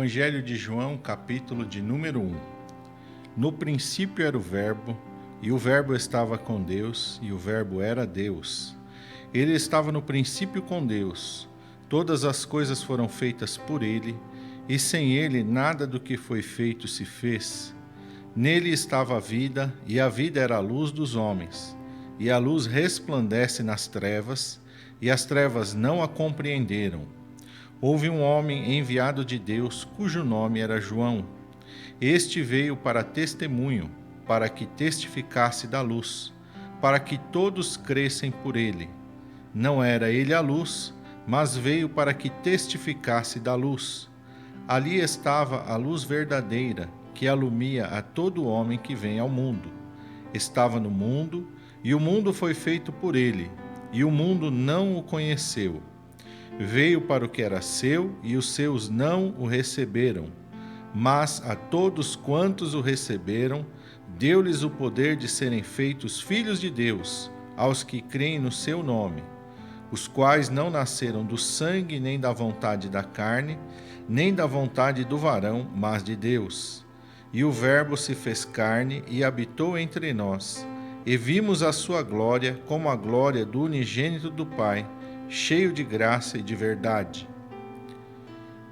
Evangelho de João, capítulo de número 1. No princípio era o Verbo, e o Verbo estava com Deus, e o Verbo era Deus. Ele estava no princípio com Deus. Todas as coisas foram feitas por ele, e sem ele nada do que foi feito se fez. Nele estava a vida, e a vida era a luz dos homens. E a luz resplandece nas trevas, e as trevas não a compreenderam. Houve um homem enviado de Deus, cujo nome era João. Este veio para testemunho, para que testificasse da luz, para que todos crescem por ele. Não era ele a luz, mas veio para que testificasse da luz. Ali estava a luz verdadeira, que alumia a todo homem que vem ao mundo. Estava no mundo, e o mundo foi feito por ele, e o mundo não o conheceu. Veio para o que era seu, e os seus não o receberam. Mas a todos quantos o receberam, deu-lhes o poder de serem feitos filhos de Deus, aos que creem no seu nome, os quais não nasceram do sangue, nem da vontade da carne, nem da vontade do varão, mas de Deus. E o Verbo se fez carne e habitou entre nós, e vimos a sua glória como a glória do unigênito do Pai, cheio de graça e de verdade.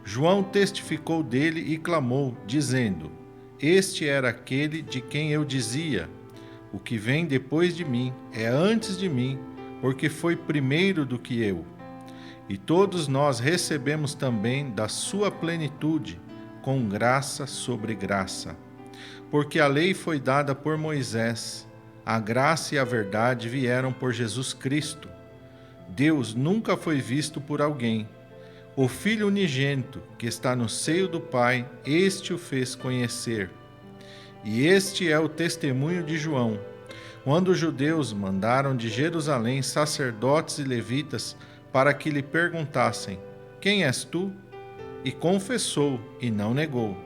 João testificou dele e clamou, dizendo: Este era aquele de quem eu dizia: O que vem depois de mim é antes de mim, porque foi primeiro do que eu. E todos nós recebemos também da sua plenitude, com graça sobre graça. Porque a lei foi dada por Moisés, a graça e a verdade vieram por Jesus Cristo. Deus nunca foi visto por alguém. O Filho unigênito, que está no seio do Pai, este o fez conhecer. E este é o testemunho de João, quando os judeus mandaram de Jerusalém sacerdotes e levitas para que lhe perguntassem: Quem és tu? E confessou, e não negou.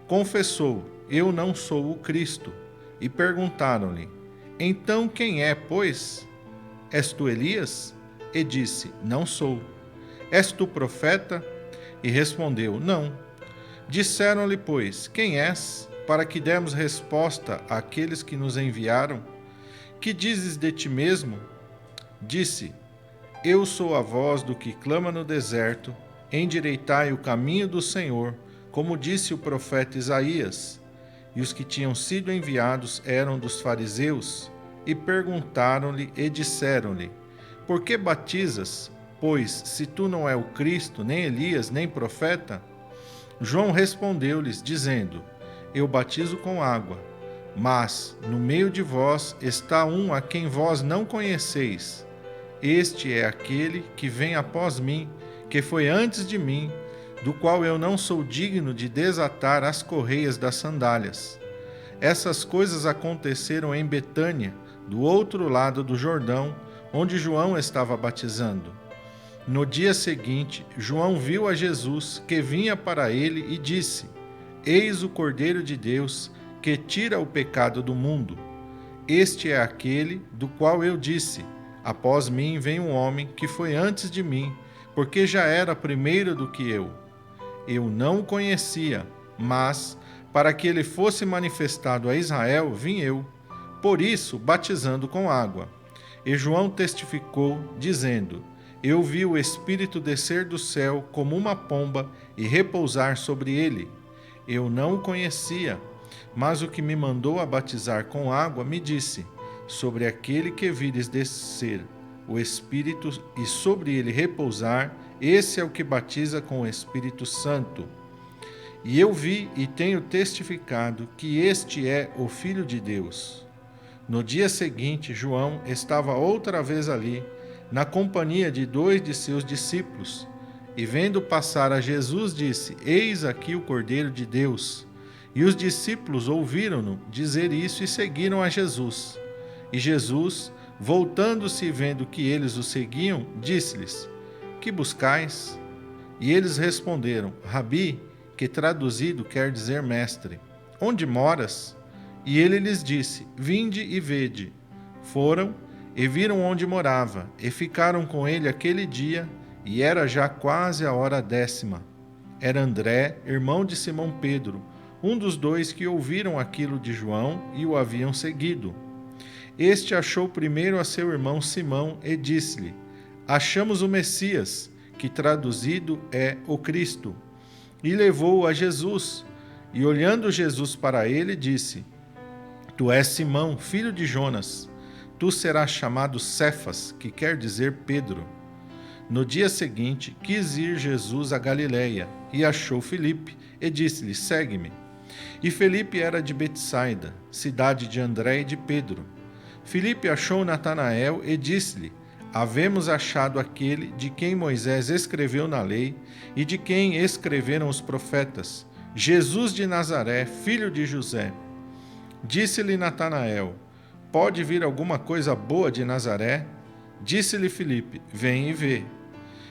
Confessou: Eu não sou o Cristo. E perguntaram-lhe: Então quem é, pois? És tu Elias? E disse: Não sou. És tu profeta? E respondeu: Não. Disseram-lhe, pois: Quem és? Para que demos resposta àqueles que nos enviaram. Que dizes de ti mesmo? Disse: Eu sou a voz do que clama no deserto, endireitai o caminho do Senhor, como disse o profeta Isaías. E os que tinham sido enviados eram dos fariseus, e perguntaram-lhe e disseram-lhe: Por que batizas? Pois, se tu não é o Cristo, nem Elias, nem profeta? João respondeu-lhes, dizendo: Eu batizo com água, mas no meio de vós está um a quem vós não conheceis. Este é aquele que vem após mim, que foi antes de mim, do qual eu não sou digno de desatar as correias das sandálias. Essas coisas aconteceram em Betânia, do outro lado do Jordão, onde João estava batizando. No dia seguinte, João viu a Jesus, que vinha para ele, e disse: Eis o Cordeiro de Deus, que tira o pecado do mundo. Este é aquele do qual eu disse: Após mim vem um homem que foi antes de mim, porque já era primeiro do que eu. Eu não o conhecia, mas, para que ele fosse manifestado a Israel, vim eu, por isso batizando com água. E João testificou, dizendo: Eu vi o Espírito descer do céu como uma pomba e repousar sobre ele. Eu não o conhecia, mas o que me mandou a batizar com água me disse: Sobre aquele que vires descer o Espírito e sobre ele repousar, esse é o que batiza com o Espírito Santo. E eu vi e tenho testificado que este é o Filho de Deus. No dia seguinte, João estava outra vez ali, na companhia de 2 de seus discípulos, e vendo passar a Jesus, disse: Eis aqui o Cordeiro de Deus. E os discípulos ouviram-no dizer isso e seguiram a Jesus. E Jesus, voltando-se e vendo que eles o seguiam, disse-lhes: Que buscais? E eles responderam: Rabi, que traduzido quer dizer mestre, onde moras? E ele lhes disse: Vinde e vede. Foram e viram onde morava, e ficaram com ele aquele dia, e era já quase a hora 10ª. era André, irmão de Simão Pedro, um dos dois que ouviram aquilo de João e o haviam seguido. Este achou primeiro a seu irmão Simão e disse-lhe: Achamos o Messias, que traduzido é o Cristo. E levou-o a Jesus. E olhando Jesus para ele, disse: Tu és Simão, filho de Jonas. Tu serás chamado Cefas, que quer dizer Pedro. No dia seguinte, quis ir Jesus a Galiléia, e achou Filipe, e disse-lhe: Segue-me. E Filipe era de Betsaida, cidade de André e de Pedro. Filipe achou Natanael e disse-lhe: Havemos achado aquele de quem Moisés escreveu na lei e de quem escreveram os profetas, Jesus de Nazaré, filho de José. Disse-lhe Natanael: Pode vir alguma coisa boa de Nazaré? Disse-lhe Filipe: Vem e vê.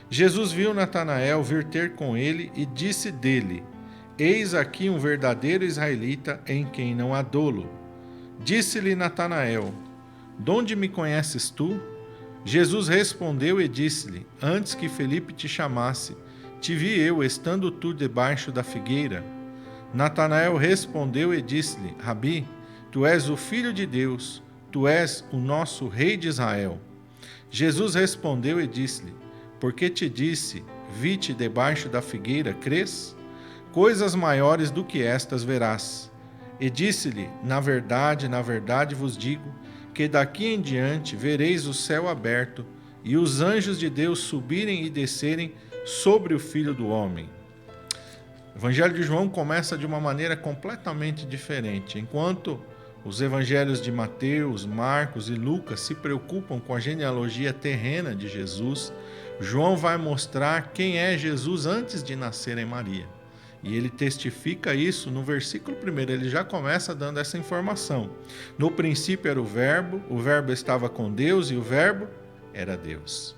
Jesus viu Natanael vir ter com ele e disse dele: Eis aqui um verdadeiro israelita em quem não há dolo. Disse-lhe Natanael: Donde me conheces tu? Jesus respondeu e disse-lhe: Antes que Filipe te chamasse, te vi eu estando tu debaixo da figueira. Natanael respondeu e disse-lhe: Rabi, tu és o Filho de Deus, tu és o nosso Rei de Israel. Jesus respondeu e disse-lhe: Porque te disse, vi-te debaixo da figueira, crês? Coisas maiores do que estas verás. E disse-lhe: na verdade vos digo, que daqui em diante vereis o céu aberto e os anjos de Deus subirem e descerem sobre o Filho do Homem. O Evangelho de João começa de uma maneira completamente diferente. Enquanto os evangelhos de Mateus, Marcos e Lucas se preocupam com a genealogia terrena de Jesus, João vai mostrar quem é Jesus antes de nascer em Maria. E ele testifica isso no versículo 1, ele já começa dando essa informação. No princípio era o Verbo estava com Deus e o Verbo era Deus.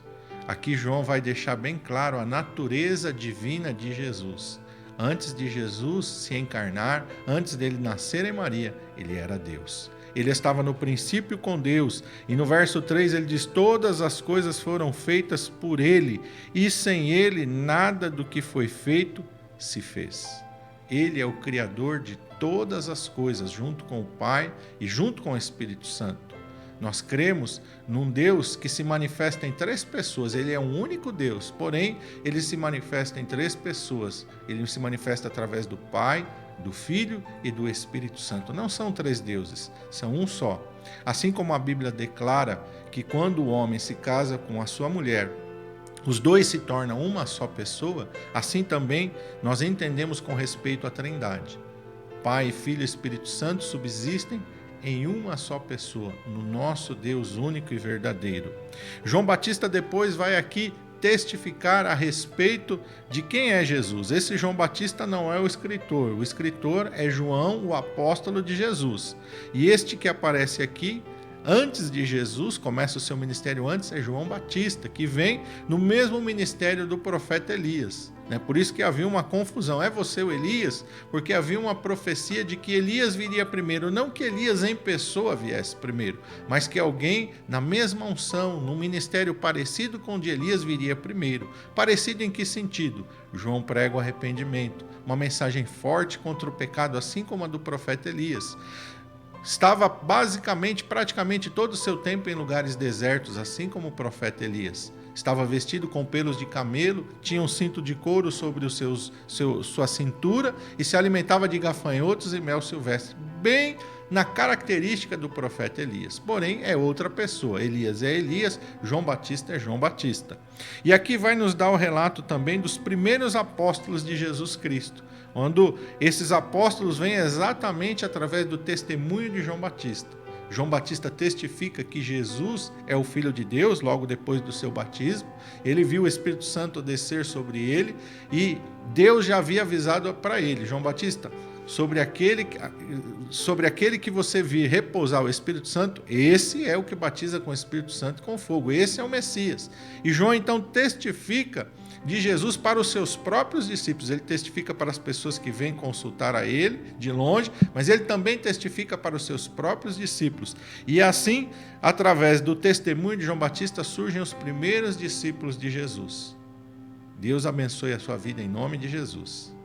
Aqui João vai deixar bem claro a natureza divina de Jesus. Antes de Jesus se encarnar, antes dele nascer em Maria, ele era Deus. Ele estava no princípio com Deus. E no verso 3 ele diz: todas as coisas foram feitas por ele, e sem ele nada do que foi feito se fez. Ele é o Criador de todas as coisas, junto com o Pai e junto com o Espírito Santo. Nós cremos num Deus que se manifesta em 3 pessoas. Ele é um único Deus, porém, ele se manifesta em 3 pessoas. Ele se manifesta através do Pai, do Filho e do Espírito Santo. Não são 3 deuses, são um só. Assim como a Bíblia declara que quando o homem se casa com a sua mulher, os 2 se tornam uma só pessoa, assim também nós entendemos com respeito à Trindade. Pai, Filho e Espírito Santo subsistem em uma só pessoa, no nosso Deus único e verdadeiro. João Batista depois vai aqui testificar a respeito de quem é Jesus. Esse João Batista não é o escritor é João, o apóstolo de Jesus. E este que aparece aqui, antes de Jesus, começa o seu ministério antes, é João Batista, que vem no mesmo ministério do profeta Elias. Por isso que havia uma confusão. É você o Elias? Porque havia uma profecia de que Elias viria primeiro. Não que Elias em pessoa viesse primeiro, mas que alguém na mesma unção, num ministério parecido com o de Elias, viria primeiro. Parecido em que sentido? João prega o arrependimento, uma mensagem forte contra o pecado, assim como a do profeta Elias. Estava praticamente todo o seu tempo em lugares desertos, assim como o profeta Elias. Estava vestido com pelos de camelo, tinha um cinto de couro sobre sua cintura e se alimentava de gafanhotos e mel silvestre, bem na característica do profeta Elias. Porém, é outra pessoa. Elias é Elias, João Batista é João Batista. E aqui vai nos dar o relato também dos primeiros apóstolos de Jesus Cristo, onde esses apóstolos vêm exatamente através do testemunho de João Batista. João Batista testifica que Jesus é o Filho de Deus, logo depois do seu batismo. Ele viu o Espírito Santo descer sobre ele e Deus já havia avisado para ele: João Batista, sobre aquele que você vir repousar o Espírito Santo, esse é o que batiza com o Espírito Santo e com fogo, esse é o Messias. E João então testifica de Jesus para os seus próprios discípulos. Ele testifica para as pessoas que vêm consultar a ele de longe, mas ele também testifica para os seus próprios discípulos. E assim, através do testemunho de João Batista, surgem os primeiros discípulos de Jesus. Deus abençoe a sua vida em nome de Jesus.